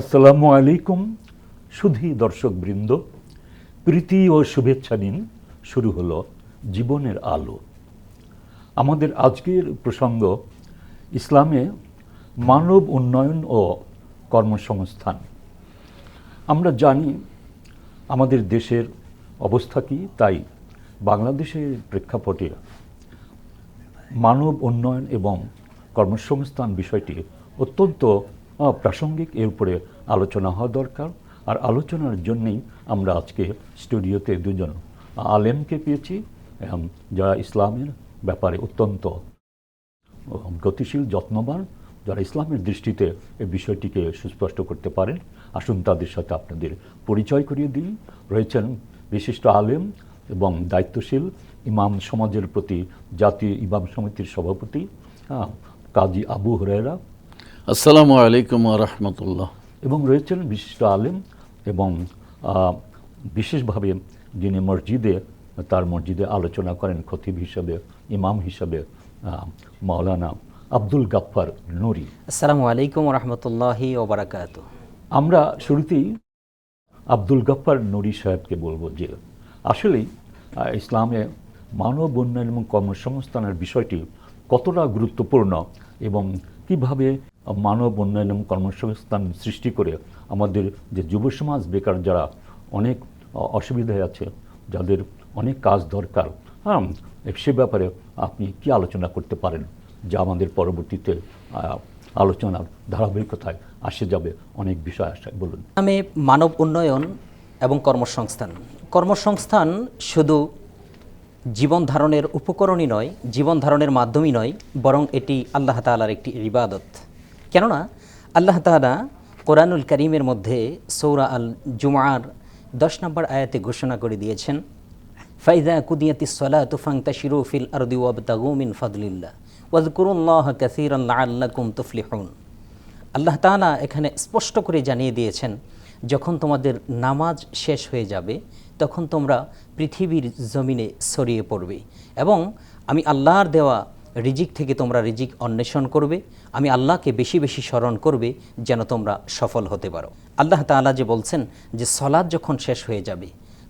আসসালামু আলাইকুম সুধী দর্শকবৃন্দ, প্রীতি ও শুভেচ্ছা নিন। শুরু হলো জীবনের আলো। আমাদের আজকের প্রসঙ্গ ইসলামে মানব উন্নয়ন ও কর্মসংস্থান। আমরা জানি আমাদের দেশের অবস্থা কি, তাই বাংলাদেশের প্রেক্ষাপটে মানব উন্নয়ন এবং কর্মসংস্থান বিষয়টি অত্যন্ত প্রাসঙ্গিক। এর উপরে আলোচনা হওয়া দরকার। আর আলোচনার জন্যেই আমরা আজকে স্টুডিওতে দুজন আলেমকে পেয়েছি, যারা ইসলামের ব্যাপারে অত্যন্ত গতিশীল, যত্নবান, যারা ইসলামের দৃষ্টিতে এই বিষয়টিকে সুস্পষ্ট করতে পারেন। আসুন তাদের সাথে আপনাদের পরিচয় করিয়ে দিই। রয়েছেন বিশিষ্ট আলেম এবং দায়িত্বশীল ইমাম সমাজের প্রতি জাতীয় ইমাম সমিতির সভাপতি কাজী আবু হুরায়রা। আসসালামু আলাইকুম ওয়া রাহমাতুল্লাহ। এবং রয়েছেন বিশিষ্ট আলেম এবং বিশেষভাবে যিনি তার মসজিদে আলোচনা করেন খতিব হিসাবে, ইমাম হিসাবে মাওলানা আব্দুল গাফফার নুরি। আসসালামু আলাইকুম ওয়া রাহমাতুল্লাহি ওয়া বারাকাতুহু। আমরা শুরুতেই আব্দুল গাফফার নুরি সাহেবকে বলবো যে আসলেই ইসলামে মানব উন্নয়ন এবং কর্মসংস্থানের বিষয়টি কতটা গুরুত্বপূর্ণ এবং কিভাবে মানব উন্নয়ন এবং কর্মসংস্থান সৃষ্টি করে আমাদের যে যুব সমাজ, বেকার যারা অনেক অসুবিধায় আছে, যাদের অনেক কাজ দরকার, সে ব্যাপারে আপনি কি আলোচনা করতে পারেন, যা আমাদের পরবর্তীতে আলোচনার ধারাবাহিকতায় আসে যাবে। অনেক বিষয় আসে, বলুন। আমি মানব উন্নয়ন এবং কর্মসংস্থান শুধু জীবন ধারণের উপকরণই নয়, জীবন ধারণের মাধ্যমই নয়, বরং এটি আল্লাহ তাআলার একটি ইবাদত। কেননা আল্লাহ তাআলা কোরআনুল কারীমের মধ্যে সূরা আল জুমআর 10 নম্বর আয়াতে ঘোষণা করে দিয়েছেন, ফাইযা কুদিয়াতিস সালাতু ফান্তাশিরু ফিল আরদি ওয়াবতাগু মিন ফাদলিল্লাহ ওয়াযকুরুল্লাহা কাসীরান লাআল্লাকুম তুফলিহুন। আল্লাহ তাআলা এখানে স্পষ্ট করে জানিয়ে দিয়েছেন, যখন তোমাদের নামাজ শেষ হয়ে যাবে তখন তোমরা পৃথিবীর জমিনে ছড়িয়ে পড়বে এবং আমি আল্লাহর দেওয়া রিজিক থেকে তোমরা রিজিক অন্বেষণ করবে, আমি আল্লাহকে বেশি বেশি স্মরণ করবে যেন তোমরা সফল হতে পারো। আল্লাহ তাআলা যে বলছেন যে সলাৎ যখন শেষ হয়ে যাবে,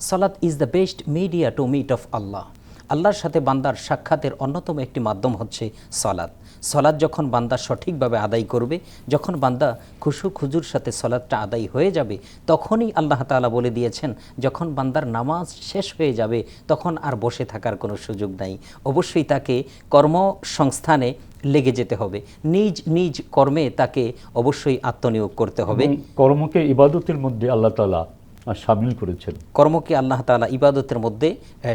সলাৎ is the best media to meet of Allah. আল্লাহর সাথে বান্দার সাক্ষাতের অন্যতম একটি মাধ্যম হচ্ছে সলাৎ। সলাৎ যখন বান্দা সঠিকভাবে আদায় করবে, যখন বান্দা খুশু খুজুর সাথে সলাৎটা আদায় হয়ে যাবে, তখনই আল্লাহ তাআলা বলে দিয়েছেন, যখন বান্দার নামাজ শেষ হয়ে যাবে তখন আর বসে থাকার কোনো সুযোগ নাই। অবশ্যই তাকে কর্মসংস্থানে লেগে যেতে হবে, নিজ নিজ কর্মে তাকে অবশ্যই আত্মনিয়োগ করতে হবে। কর্মকে ইবাদতের মধ্যে আল্লাহ তাআলা শামিল করেছেন, কর্মকে আল্লাহ তাআলা ইবাদতের মধ্যে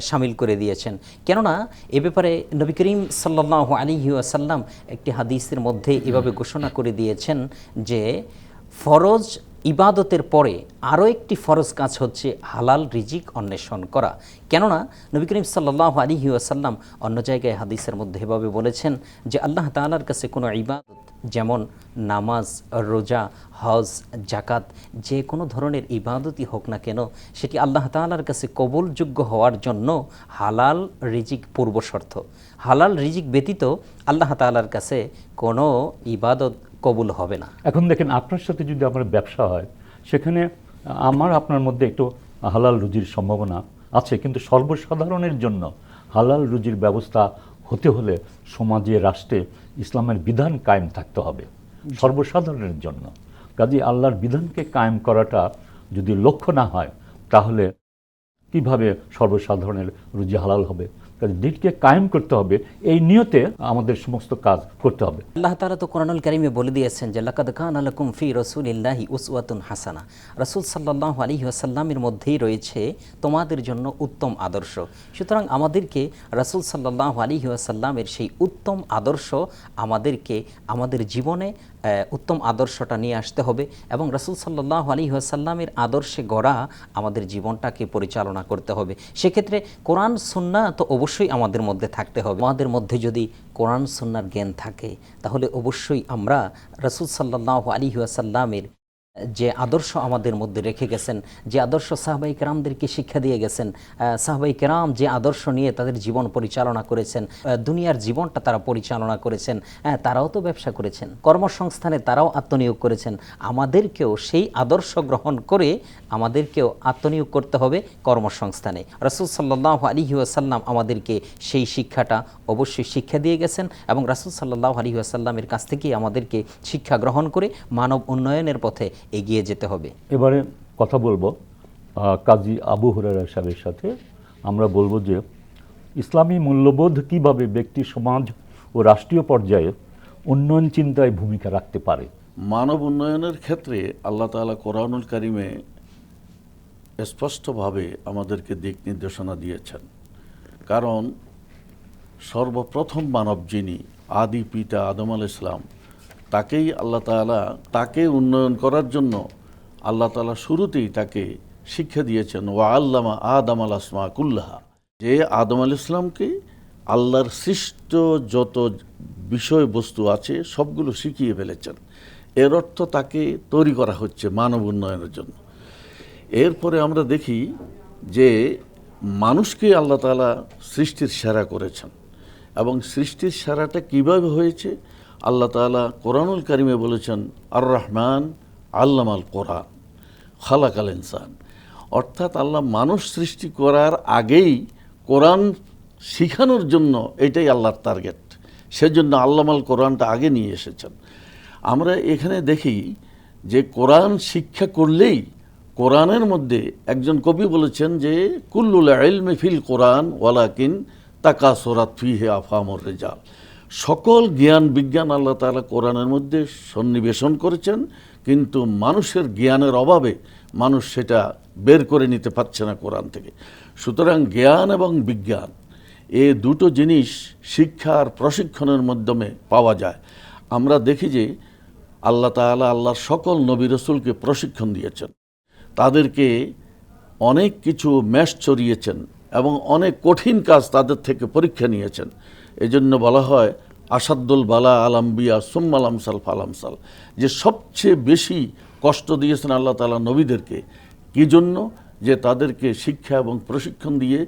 শামিল করে দিয়েছেন। কেননা এ ব্যাপারে নবী করিম সাল্লাল্লাহু আলাইহি ওয়াসাল্লাম একটি হাদিসের মধ্যে এভাবে ঘোষণা করে দিয়েছেন যে ফরজ ইবাদতের পরে আরও একটি ফরজ কাজ হচ্ছে হালাল রিজিক অন্বেষণ করা। কেননা নবী করিম সাল্লাল্লাহু আলাইহি ওয়াসাল্লাম অন্য জায়গায় হাদিসের মধ্যে এভাবে বলেছেন যে আল্লাহ তাআলার কাছে কোনো ইবাদত, যেমন নামাজ, রোজা, হজ, জাকাত, যে কোনো ধরনের ইবাদতই হোক না কেন, সেটি আল্লাহ তাআলার কাছে কবুলযোগ্য হওয়ার জন্য হালাল রিজিক পূর্বশর্ত। হালাল রিজিক ব্যতীত আল্লাহ তাআলার কাছে কোনো ইবাদত কবুল হবে না। এখন দেখেন, আপনার সাথে যদি আমার ব্যবসা হয়, সেখানে আপনার মধ্যে একটু হালাল রুজির সম্ভাবনা আছে, কিন্তু সর্বসাধারণের জন্য হালাল রুজির ব্যবস্থা হতে হলে সমাজে, রাষ্ট্রে ইসলামের বিধান কায়েম থাকতে হবে সর্বসাধারণের জন্য। কাজে আল্লাহর বিধানকে কায়েম করাটা যদি লক্ষ্য না হয়, তাহলে কিভাবে সর্বসাধারণের রুজি হালাল হবে? দিনকে কায়েম করতে হবে, এই নিয়তে আমাদের সমস্ত কাজ করতে হবে। আল্লাহ তাআলা তো কোরআনুল কারীমে বলে দিয়েছেন যে লাকাদ কানা লাকুম ফি রাসূলিল্লাহি উসওয়াতুন হাসানা। রাসূল সাল্লাল্লাহু আলাইহি ওয়াসাল্লামের মধ্যেই রয়েছে তোমাদের জন্য উত্তম আদর্শ। সুতরাং আমাদেরকে রাসূল সাল্লাল্লাহু আলাইহি ওয়াসাল্লামের সেই উত্তম আদর্শ আমাদেরকে আমাদের জীবনে উত্তম আদর্শটা নিয়ে আসতে হবে এবং রাসূল সাল্লাল্লাহু আলাইহি ওয়াসাল্লামের আদর্শে গড়া আমাদের জীবনটাকে পরিচালনা করতে হবে। সেক্ষেত্রে কোরআন সুন্নাহ তো অবশ্যই আমাদের মধ্যে থাকতে হবে। আমাদের মধ্যে যদি কোরআন সুন্নাহর জ্ঞান থাকে, তাহলে অবশ্যই আমরা রাসূল সাল্লাল্লাহু আলাইহি ওয়াসাল্লামের যে আদর্শ আমাদের মধ্যে রেখে গেছেন, যে আদর্শ সাহাবাই কেরামদেরকে শিক্ষা দিয়ে গেছেন, সাহাবাই কেরাম যে আদর্শ নিয়ে তাদের জীবন পরিচালনা করেছেন, দুনিয়ার জীবনটা তারা পরিচালনা করেছেন, তারাও তো ব্যবসা করেছেন, কর্মসংস্থানে তারাও আত্মনিয়োগ করেছেন। আমাদেরকেও সেই আদর্শ গ্রহণ করে আমাদেরকেও আত্মনিয়োগ করতে হবে কর্মসংস্থানে। রাসূল সাল্লাল্লাহু আলাইহি ওয়াসাল্লাম আমাদেরকে সেই শিক্ষাটা অবশ্যই শিক্ষা দিয়ে গেছেন এবং রাসূল সাল্লাল্লাহু আলাইহি ওয়াসাল্লামের কাছ থেকেই আমাদেরকে শিক্ষা গ্রহণ করে মানব উন্নয়নের পথে এগিয়ে যেতে হবে। এবারে কথা বলবো কাজী আবু হুরায়রা সাহেবের সাথে। আমরা বলবো যে ইসলামী মূল্যবোধ কিভাবে ব্যক্তি, সমাজ ও রাষ্ট্রীয় পর্যায়ে উন্নয়ন চিন্তায় ভূমিকা রাখতে পারে। মানব উন্নয়নের ক্ষেত্রে আল্লাহ তাআলা কোরআনুল কারিমে স্পষ্টভাবে আমাদেরকে দিক নির্দেশনা দিয়েছেন। কারণ সর্বপ্রথম মানব যিনি, আদি পিতা আদম আলাইহিস সালাম, তাকেই আল্লাহ তাআলা, তাকে উন্নয়ন করার জন্য আল্লাহ তাআলা শুরুতেই তাকে শিক্ষা দিয়েছেন, ওয়া আল্লামা আদম আল আসমা কুল্লাহা, যে আদম আলাইহিস সালামকে আল্লাহর সৃষ্ট যত বিষয়বস্তু আছে সবগুলো শিখিয়ে ফেলেছেন। এর অর্থ তাকে তৈরি করা হচ্ছে মানব উন্নয়নের জন্য। এরপরে আমরা দেখি যে মানুষকে আল্লাহ তাআলা সৃষ্টির সেরা করেছেন এবং সৃষ্টির সেরাটা কিভাবে হয়েছে আল্লাহ তাআলা কোরআনুল কারিমে বলেছেন, আর রহমান আল্লামাল কোরআন খালাকাল ইনসান। অর্থাৎ আল্লাহ মানুষ সৃষ্টি করার আগেই কোরআন শিখানোর জন্য এটাই আল্লাহর টার্গেট, সেজন্য আল্লামাল কোরআনটা আগে নিয়ে এসেছেন। আমরা এখানে দেখি যে কোরআন শিক্ষা করলেই, কোরআনের মধ্যে একজন কবি বলেছেন যে কুল্লুল ইলমি ফিল কোরআন ওয়ালাকিন তাকাসুরাত ফিহি আফহামুর রিজাল, সকল জ্ঞান বিজ্ঞান আল্লাহ তাআলা কোরআনের মধ্যে সন্নিবেশন করেছেন, কিন্তু মানুষের জ্ঞানের অভাবে মানুষ সেটা বের করে নিতে পারছে না কোরআন থেকে। সুতরাং জ্ঞান এবং বিজ্ঞান এ দুটো জিনিস শিক্ষা আর প্রশিক্ষণের মাধ্যমে পাওয়া যায়। আমরা দেখি যে আল্লাহ তাআলা আল্লাহর সকল নবী রাসূলকে প্রশিক্ষণ দিয়েছেন, তাদেরকে অনেক কিছু ম্যাশ চড়িয়েছেন এবং অনেক কঠিন কাজ তাদের থেকে পরীক্ষা নিয়েছেন। এজন্য বলা হয় আসাদুল বালা আল আম্বিয়া সুম্মাল আমসাল ফাল আমসাল, যে সবচেয়ে বেশি কষ্ট দিয়েছেন আল্লাহ তাআলা নবীদেরকে। কি জন্য? যে তাদেরকে শিক্ষা এবং প্রশিক্ষণ দিয়ে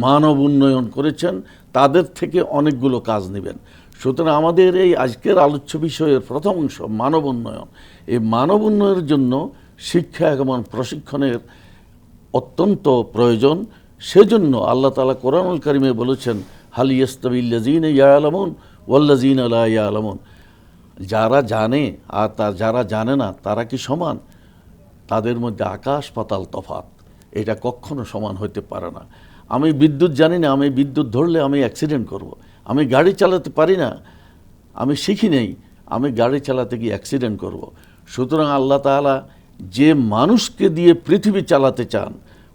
মানব উন্নয়ন করেছেন, তাদের থেকে অনেকগুলো কাজ নেবেন। সুতরাং আমাদের এই আজকের আলোচ্য বিষয়ের প্রথম অংশ মানব উন্নয়ন। এই মানব উন্নয়নের জন্য শিক্ষা এবং প্রশিক্ষণের অত্যন্ত প্রয়োজন। সেজন্য আল্লাহ তাআলা কোরআনুল কারিমে বলেছেন, হাল ইয়াস্তাবিল্লাযীনা ইয়ালামুন ওয়াল্লাযীনা লা ইয়ালামুন, যারা জানে আর যারা জানে না তারা কি সমান? তাদের মধ্যে আকাশ পাতাল তফাৎ, এটা কখনো সমান হতে পারে না। আমি বিদ্যুৎ জানি না, আমি বিদ্যুৎ ধরলে আমি অ্যাক্সিডেন্ট করব। আমি গাড়ি চালাতে পারি না, আমি শিখি নেই, আমি গাড়ি চালাতে গিয়ে অ্যাক্সিডেন্ট করব। সুতরাং আল্লাহ তাআলা যে মানুষকে দিয়ে পৃথিবী চালাতে চান,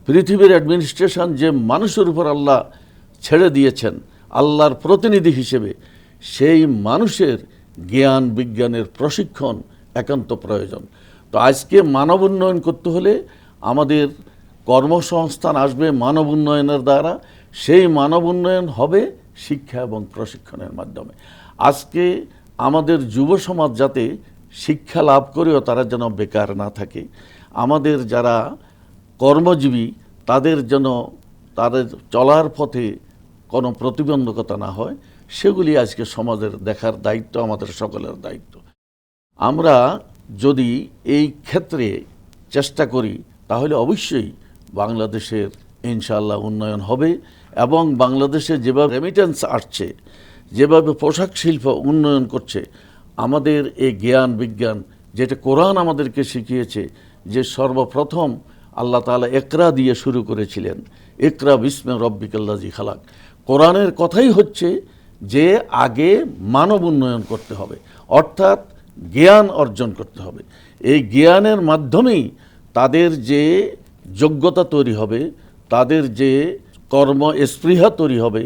পৃথিবীর অ্যাডমিনিস্ট্রেশন যে মানুষের উপর আল্লাহ ছেড়ে দিয়েছেন আল্লাহর প্রতিনিধি হিসেবে, সেই মানুষের জ্ঞান বিজ্ঞানের প্রশিক্ষণ একান্ত প্রয়োজন। তো আজকে মানব উন্নয়ন করতে হলে আমাদের কর্মসংস্থান আসবে মানব উন্নয়নের দ্বারা, সেই মানব উন্নয়ন হবে শিক্ষা এবং প্রশিক্ষণের মাধ্যমে। আজকে আমাদের যুব সমাজ যাতে শিক্ষা লাভ করেও তারা যেন বেকার না থাকে, আমাদের যারা কর্মজীবী তাদের যেন তাদের চলার পথে কোনো প্রতিবন্ধকতা না হয়, সেগুলি আজকে সমাজের দেখার দায়িত্ব আমাদের সকলের দায়িত্ব। আমরা যদি এই ক্ষেত্রে চেষ্টা করি তাহলে অবশ্যই বাংলাদেশের ইনশাআল্লাহ উন্নয়ন হবে এবং বাংলাদেশে যেভাবে রেমিটেন্স আসছে, যেভাবে পোশাক শিল্প উন্নয়ন করছে, আমাদের এই জ্ঞান বিজ্ঞান যেটা কোরআন আমাদেরকে শিখিয়েছে, যে সর্বপ্রথম আল্লাহ তাআলা ইকরা দিয়ে শুরু করেছিলেন, ইকরা বিস্মে রব্বিকাল্লাযী খালাক। কোরআনের কথাই হচ্ছে যে আগে মানব উন্নয়ন করতে হবে, অর্থাৎ জ্ঞান অর্জন করতে হবে। এই জ্ঞানের মাধ্যমেই তাদের যে যোগ্যতা তৈরি হবে, তাদের যে কর্ম স্পৃহা তৈরি হবে।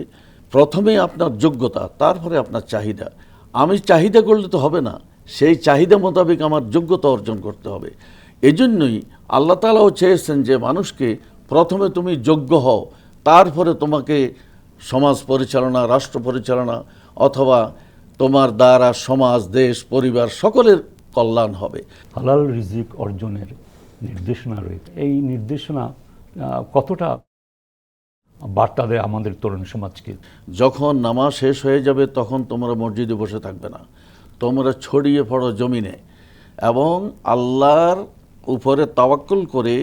প্রথমে আপনার যোগ্যতা, তারপরে আপনার চাহিদা। আমি চাহিদা করলে তো হবে না, সেই চাহিদা মোতাবেক আমার যোগ্যতা অর্জন করতে হবে। এজন্যই আল্লাহ তাআলাও চেয়েছেন যে মানুষকে প্রথমে তুমি যোগ্য হও, তারপরে তোমাকে সমাজ পরিচালনা, রাষ্ট্র পরিচালনা অথবা তোমার দ্বারা সমাজ, দেশ, পরিবার সকলের কল্যাণ হবে। হালাল রিজিক অর্জনের নির্দেশনা রয়েছে, এই নির্দেশনা কতটা বার্তা দেয় আমাদের তরুণ সমাজকে? যখন নামাজ শেষ হয়ে যাবে তখন তোমরা মসজিদে বসে থাকবে না, তোমরা ছড়িয়ে পড়ো জমিনে এবং আল্লাহর উপরে তাওয়াক্কুল করে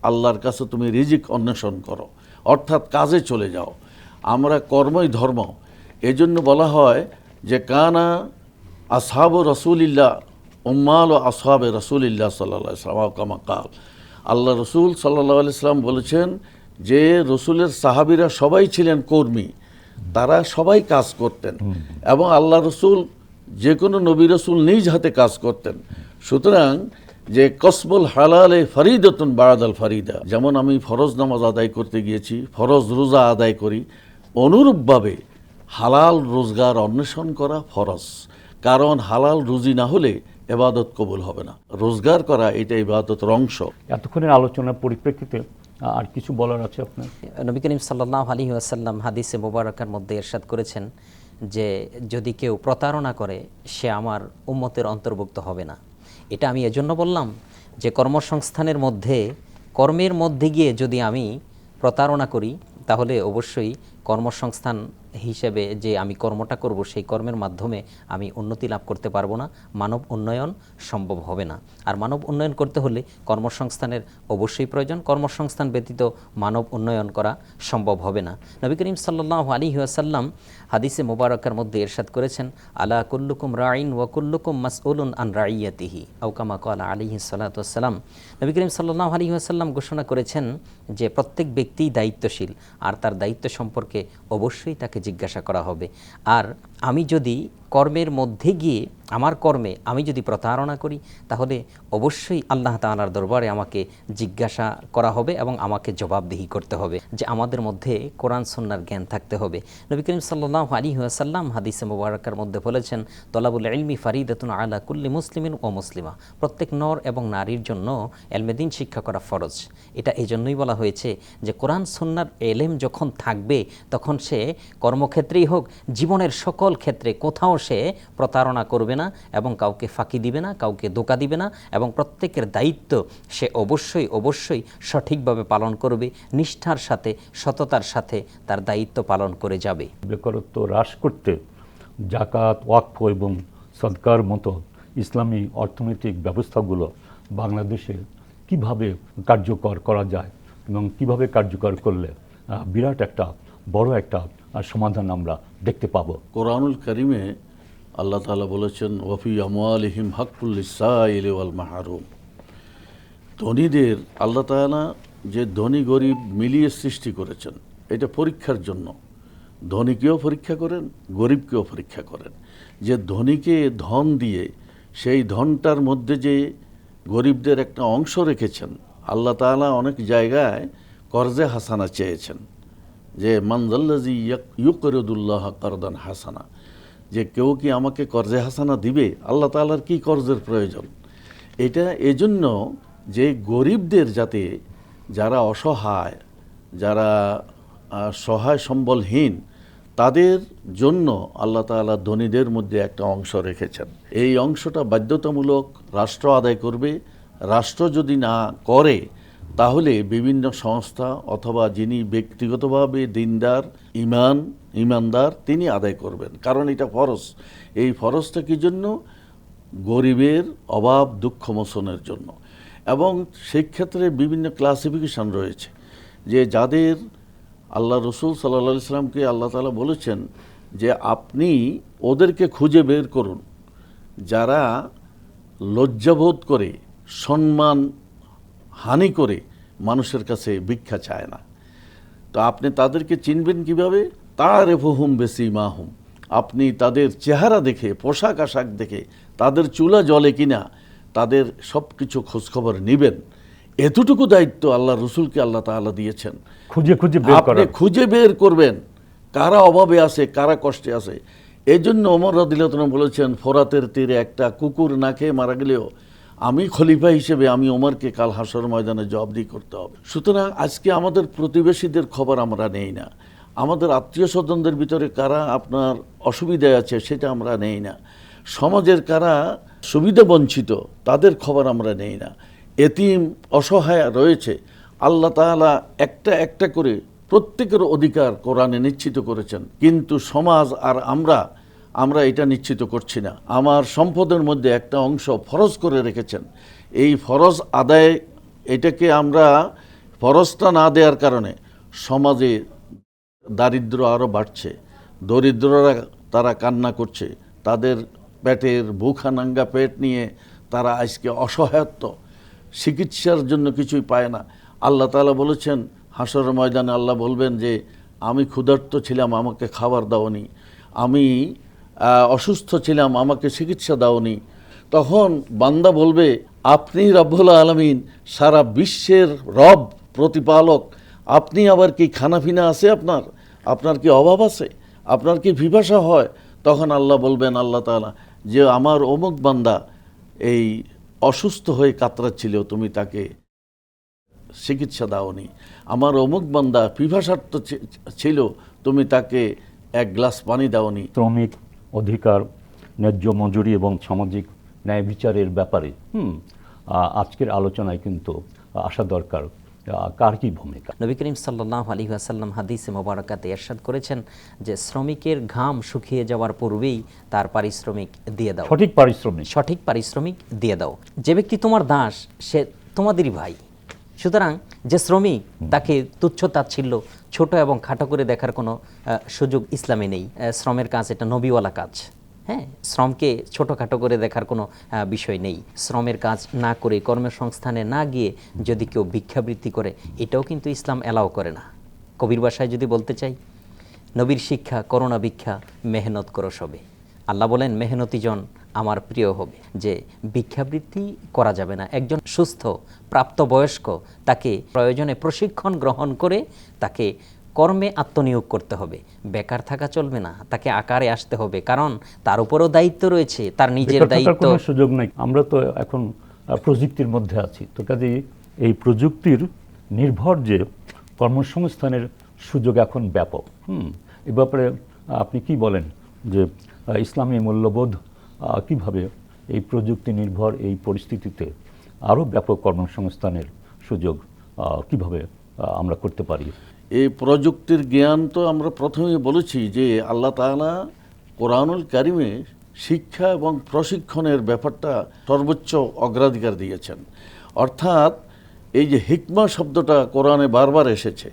আল্লাহর কাছে তুমি রিজিক অন্বেষণ করো, অর্থাৎ কাজে চলে যাও। আমরা কর্মই ধর্ম, এজন্য বলা হয় যে কানা আসহাবু রাসূলিল্লাহ উম্মাল ও আসহাবে রাসূলিল্লাহ সাল্লাল্লাহু আলাইহি ওয়াসাল্লাম কামা কাল। আল্লাহ রসুল সাল্লাল্লাহু আলাইহি ওয়াসাল্লাম বলেছেন যে রসুলের সাহাবীরা সবাই ছিলেন কর্মী, তারা সবাই কাজ করতেন এবং আল্লাহ রসুল যে কোনো নবী রসুল নিজ হাতে কাজ করতেন। সুতরাং যে কসবুল হালালে ফরিদাতুন বাদাল ফরিদা, যেমন আমি ফরজ নামাজ আদায় করতে গিয়েছি, ফরজ রোজা আদায় করি, অনুরূপভাবে হালাল রোজগার অন্বেষণ করা ফরজ। কারণ হালাল রুজি না হলে ইবাদত কবুল হবে না, রোজগার করা এটা ইবাদতের অংশ। এতক্ষণের আলোচনার পরিপ্রেক্ষিতে আর কিছু বলার আছে আপনার? নবী করিম সাল্লাল্লাহু আলাইহি ওয়াসাল্লাম হাদিসে মুবারাকার মধ্যে ইরশাদ করেছেন যে যদি কেউ প্রতারণা করে সে আমার উম্মতের অন্তর্ভুক্ত হবে না। এটা আমি এজন্য বললাম যে কর্মসংস্থানের মধ্যে, কর্মের মধ্যে গিয়ে যদি আমি প্রতারণা করি তাহলে অবশ্যই কর্মসংস্থান হিসেবে যে আমি কর্মটা করব সেই কর্মের মাধ্যমে আমি উন্নতি লাভ করতে পারবো না, মানব উন্নয়ন সম্ভব হবে না। আর মানব উন্নয়ন করতে হলে কর্মসংস্থানের অবশ্যই প্রয়োজন, কর্মসংস্থান ব্যতীত মানব উন্নয়ন করা সম্ভব হবে না। নবী করিম সাল্লাল্লাহু আলাইহি ওয়াসাল্লাম হাদিসে মুবারাকার মধ্যে ইরশাদ করেছেন আলা কুল্লুকুম রাইন ওয়া কুল্লুকুম মাসউলুন আন রাইয়াতিহি আও কামা ক্বালা আলাইহিস সালাতু ওয়াসসালাম। নবী করিম সাল্লাল্লাহু আলাইহি ওয়াসাল্লাম ঘোষণা করেছেন যে প্রত্যেক ব্যক্তিই দায়িত্বশীল আর তার দায়িত্ব সম্পর্কে অবশ্যই তাকে জিজ্ঞাসা করা হবে। আর আমি যদি কর্মের মধ্যে গিয়ে আমার কর্মে আমি যদি প্রতারণা করি তাহলে অবশ্যই আল্লাহ তাআলার দরবারে আমাকে জিজ্ঞাসা করা হবে এবং আমাকে জবাবদিহি করতে হবে। যে আমাদের মধ্যে কোরআন সুন্নাহর জ্ঞান থাকতে হবে। নবী করিম সাল্লাল্লাহু আলাইহি ওয়াসাল্লাম হাদিসে মুবারাকার মধ্যে বলেছেন তলাবুল ইলমি ফারিদাতুন আলা কুল্লি মুসলিমিন ও মুসলিমা, প্রত্যেক নর এবং নারীর জন্য ইলমে দ্বীন শিক্ষা করা ফরজ। এটা এই জন্যই বলা হয়েছে যে কোরআন সুন্নাহর ইলম যখন থাকবে তখন সে কর্মক্ষেত্রেই হোক, জীবনের সকল ক্ষেত্রে কোথাও সে প্রতারণা করবে না এবং কাউকে ফাঁকি দিবে না, কাউকে ধোঁকা দিবে না এবং প্রত্যেকের দায়িত্ব সে অবশ্যই সঠিকভাবে পালন করবে, নিষ্ঠার সাথে সততার সাথে তার দায়িত্ব পালন করে যাবে। বেকারত্ব হ্রাস করতে জাকাত, ওয়াকফ এবং সদকার মতো ইসলামী অর্থনৈতিক ব্যবস্থাগুলো বাংলাদেশে কিভাবে কার্যকর করা যায় এবং কিভাবে কার্যকর করলে বিরাট একটা বড় একটা সমাধান আমরা দেখতে পাবো। কোরআনুল কারিমে আল্লাহ তাআলা বলেছেন ওয়াফি আমওয়ালিহিম হাক্কুল লিসাইলি ওয়াল মাহরুম। ধনীদের আল্লাহ তাআলা যে ধনী গরিব মিলিয়ে সৃষ্টি করেছেন এটা পরীক্ষার জন্য। ধনীকেও পরীক্ষা করেন, গরিবকেও পরীক্ষা করেন। যে ধনীকে ধন দিয়ে সেই ধনটার মধ্যে যে গরিবদের একটা অংশ রেখেছেন, আল্লাহ তাআলা অনেক জায়গায় কর্জে হাসানা চেয়েছেন যে মানজাল্লাজি ইউকরিদুল্লাহ কারদান হাসানা, যে কেউ কি আমাকে কর্জে হাসানা দিবে? আল্লাহ তাআলার কি কর্জের প্রয়োজন? এটা এজন্য যে গরিবদের, যাতে যারা অসহায়, যারা সহায় সম্বলহীন, তাদের জন্য আল্লাহ তাআলা ধনীদের মধ্যে একটা অংশ রেখেছেন। এই অংশটা বাধ্যতামূলক রাষ্ট্র আদায় করবে। রাষ্ট্র যদি না করে তাহলে বিভিন্ন সংস্থা অথবা যিনি ব্যক্তিগতভাবে দিনদার, ইমানদার তিনি আদায় করবেন, কারণ এটা ফরজ। এই ফরজটা কি জন্য? গরিবের অভাব দুঃখ মোচনের জন্য। এবং সেই ক্ষেত্রে বিভিন্ন ক্লাসিফিকেশন রয়েছে যে যাদের আল্লাহ রসুল সাল্লাল্লাহু আলাইহি সাল্লামকে আল্লাহ তাআলা বলেছেন যে আপনি ওদেরকে খুঁজে বের করুন যারা লজ্জাবোধ করে, সম্মান হানি করে মানুষের কাছে ভিক্ষা চায় না। তো আপনি তাদেরকে চিনবেন কিভাবে? তারেফুহুম বিসীমাহুম, আপনি তাদের চেহারা দেখে, পোশাক আশাক দেখে, তাদের চুলা জ্বলে কিনা, তাদের সব কিছু খোঁজখবর নেবেন। এতটুকু দায়িত্ব আল্লাহ রসুলকে আল্লাহ তাআলা দিয়েছেন। আপনি খুঁজে বের করবেন কারা অভাবে আছে, কারা কষ্টে আছে। এই জন্য ওমর রাদিয়াল্লাহু আনহু বলেছেন ফোরাতের তীরে একটা কুকুর না খেয়ে মারা গেলেও আমি খলিফা হিসেবে আমি ওমরকে কাল হাসর ময়দানে জবাবদিহি করতে হবে। সুতরাং আজকে আমাদের প্রতিবেশীদের খবর আমরা নেই না, আমাদের আত্মীয় স্বজনদের ভিতরে কারা আপনার অসুবিধায় আছে সেটা আমরা নেই না। সমাজের কারা সুবিধা বঞ্চিত তাদের খবর আমরা নেই না। এতিম অসহায় রয়েছে, আল্লাহ তাআলা একটা একটা করে প্রত্যেকের অধিকার কোরআনে নিশ্চিত করেছেন, কিন্তু সমাজ আর আমরা এটা নিশ্চিত করছি না। আমার সম্পদের মধ্যে একটা অংশ ফরজ করে রেখেছেন, এই ফরজ আদায় এটাকে আমরা ফরজটা না দেওয়ার কারণে সমাজে দারিদ্র্য আরও বাড়ছে, দরিদ্ররা তারা কান্না করছে, তাদের পেটের ভুখানাঙ্গা পেট নিয়ে তারা আজকে অসহায়ত্ব, চিকিৎসার জন্য কিছুই পায় না। আল্লাহ তাআলা বলেছেন হাসরের ময়দানে আল্লাহ বলবেন যে আমি ক্ষুধার্ত ছিলাম, আমাকে খাবার দাওনি, আমি অসুস্থ ছিলাম, আমাকে চিকিৎসা দাওনি। তখন বান্দা বলবে আপনি রব্বুল আলামিন, সারা বিশ্বের রব, প্রতিপালক, আপনি আবার কি খানাফিনা আছে, আপনার কি অভাব আছে, আপনার কি পিপাসা হয়? তখন আল্লাহ বলবেন, আল্লাহ তাআলা, যে আমার অমুক বান্দা এই অসুস্থ হয়ে কাতরাচ্ছিল, তুমি তাকে চিকিৎসা দাওনি। আমার অমুক বান্দা পিপাসার্থ ছিল, তুমি তাকে এক গ্লাস পানি দাওনি। শ্রমিক অধিকার, ন্যায্য মজুরি এবং সামাজিক ন্যায় বিচারের ব্যাপারে আজকের আলোচনায় কিন্তু আসা দরকার কার কি ভূমিকা। নবী করিম সাল্লাল্লাহু আলাইহি ওয়াসাল্লাম হাদিসে মোবারকাতে ইরশাদ করেছেন যে শ্রমিকের ঘাম শুকিয়ে যাওয়ার পূর্বেই তার পারিশ্রমিক দিয়ে দাও, সঠিক পারিশ্রমিক দিয়ে দাও। যে ব্যক্তি তোমার দাস সে তোমাদেরই ভাই, সুতরাং যে শ্রমিক তাকে তুচ্ছ তাচ্ছিল্য, ছোট এবং খাটো করে দেখার কোনো সুযোগ ইসলামে নেই। শ্রমের কাজ এটা নবীওয়ালা কাজ, হ্যাঁ, শ্রমকে ছোটোখাটো করে দেখার কোনো বিষয় নেই। শ্রমের কাজ না করে, কর্মসংস্থানে না গিয়ে যদি কেউ ভিক্ষাবৃত্তি করে, এটাও কিন্তু ইসলাম অ্যালাউ করে না। কবির ভাষায় যদি বলতে চাই, নবীর শিক্ষা করোনা ভিক্ষা, মেহনত করো সবে। আল্লাহ বলেন মেহনতিজন আমার প্রিয় হবে, যে ভিক্ষাবৃত্তি করা যাবে না। একজন সুস্থ প্রাপ্তবয়স্ক তাকে প্রয়োজনে প্রশিক্ষণ গ্রহণ করে তাকে কর্মে আত্মনিয়োগ করতে হবে, বেকার থাকা চলবে না, তাকে আকারে আসতে হবে, কারণ তার উপরও দায়িত্ব রয়েছে, তার নিজের দায়িত্ব। কোনো সুযোগ নাই, আমরা তো এখন প্রযুক্তির মধ্যে আছি, তো কাজে এই প্রযুক্তির নির্ভর যে কর্মসংস্থানের সুযোগ এখন ব্যাপক। এ ব্যাপারে আপনি কি বলেন যে ইসলামী মূল্যবোধ কিভাবে এই প্রযুক্তি নির্ভর এই পরিস্থিতিতে আরও ব্যাপক কর্মসংস্থানের সুযোগ কিভাবে আমরা করতে পারি? এই প্রযুক্তির জ্ঞান তো আমরা প্রথমেই বলেছি যে আল্লাহ তাআলা কোরআনুল কারিমে শিক্ষা এবং প্রশিক্ষণের ব্যাপারটা সর্বোচ্চ অগ্রাধিকার দিয়েছেন। অর্থাৎ এই যে হিকমা শব্দটা কোরআনে বারবার এসেছে,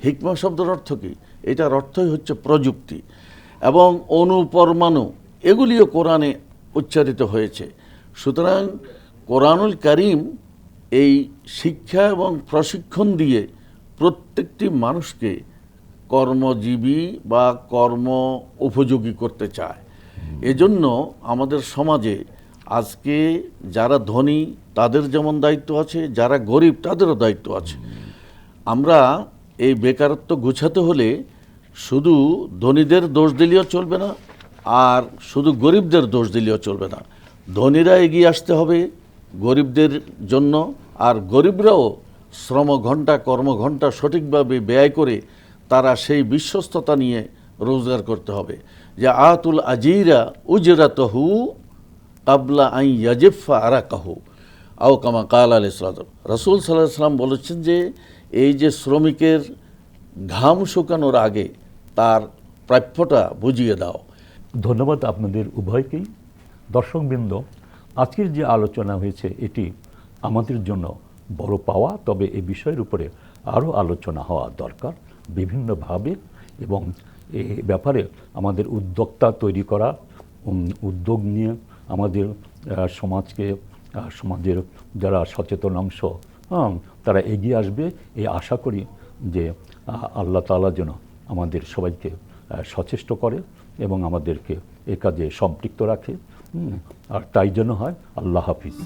হিকমা শব্দের অর্থ কী? এটার অর্থই হচ্ছে প্রযুক্তি, এবং অনুপরমাণু এগুলিও কোরআনে উচ্চারিত হয়েছে। সুতরাং কোরআনুল কারিম এই শিক্ষা এবং প্রশিক্ষণ দিয়ে প্রত্যেকটি মানুষকে কর্মজীবী বা কর্ম উপযোগী করতে চায়। এজন্য আমাদের সমাজে আজকে যারা ধনী তাদের যেমন দায়িত্ব আছে, যারা গরিব তাদেরও দায়িত্ব আছে। আমরা এই বেকারত্ব গুছাতে হলে শুধু ধনীদের দোষ দিলেও চলবে না, আর শুধু গরিবদের দোষ দিলেও চলবে না। ধনীরা এগিয়ে আসতে হবে গরিবদের জন্য, আর গরিবরাও শ্রমঘণ্টা কর্মঘণ্টা সঠিকভাবে ব্যয় করে তারা সেই বিশ্বস্ততা নিয়ে রোজগার করতে হবে যে আতুল আজিরা উজরাতহু কাবলা আই ইয়াজিফা আরাকাহু আও কামা কাল আলাইহিস সালাম। রাসূল সাল্লাল্লাহু আলাইহি ওয়াসাল্লাম বলেছেন যে এই যে শ্রমিকের ঘাম শুকানোর আগে তার প্রাপ্যটা বুঝিয়ে দাও। ধন্যবাদ আপনাদের উভয়কেই। দর্শকবৃন্দ, আজকের যে আলোচনা হয়েছে এটি আমাদের জন্য বড় পাওয়া, তবে এই বিষয়ের উপরে আরও আলোচনা হওয়া দরকার বিভিন্নভাবে, এবং এই ব্যাপারে আমাদের উদ্যোক্তা তৈরি করা, উদ্যোগ নিয়ে আমাদের সমাজের যারা সচেতন অংশ তারা এগিয়ে আসবে, এই আশা করি যে আল্লাহ তাআলা যেন আমাদের সবাইকে সচেষ্ট করে এবং আমাদেরকে এ কাজে সম্পৃক্ত রাখে, আর তাই যেন হয়। আল্লাহ হাফিজ।